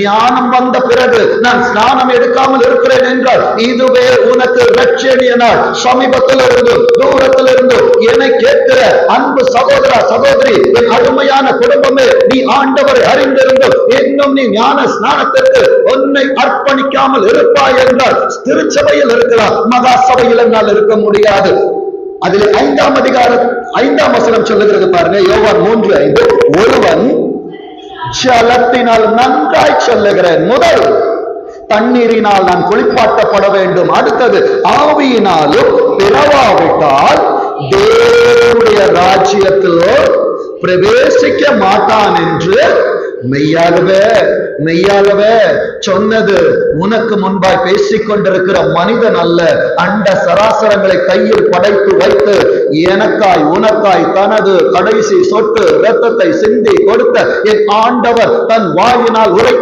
ஞானம் வந்த பிறகு நான் ஸ்நானம் எடுக்காமல் இருக்கிறேன் என்றால் இதுவே உனக்கு ரட்சணிய நாள். சமீபத்தில் இருந்து தூரத்தில் இருந்து என்னை கேட்கிற அன்பு சகோதரா சகோதரி, என் அருமையான குடும்பமே, நீ ஆண்டவரை அறிந்திருந்து இன்னும் நீ ஞான ஸ்நானத்திற்கு உன்னை அர்ப்பணிக்காமல் இருப்பாய் என்றால் திருச்சபையில் இருக்கலாம், மகா சபையில் என்னால் இருக்க முடியாது. அதில் 5ஆம் அதிகாரம் 5ஆம் வசனம் சொல்லுகிறது பாருங்க, யோவான் 3:5. ஒருவன் ஜலத்தினால் நன்றாய் சொல்லுகிறேன். முதல் தண்ணீரினால் நான் குளிப்பாட்டப்பட வேண்டும். அடுத்தது ஆவியினாலும் பிறவாவிட்டால் தேவனுடைய ராஜ்யத்தில் பிரவேசிக்க மாட்டான் என்று மெய்யாகவே சொன்னது உனக்கு முன்பாய் பேசிக் கொண்டிருக்கிற மனிதன் அல்ல. அண்ட சராசரங்களை கையில் படைத்து வைத்து எனக்காய் உனக்காய் தனது கடைசி சொட்டு இரத்தத்தை சிந்தி கொடுத்த என் ஆண்டவர் தன் வாயினால் உரை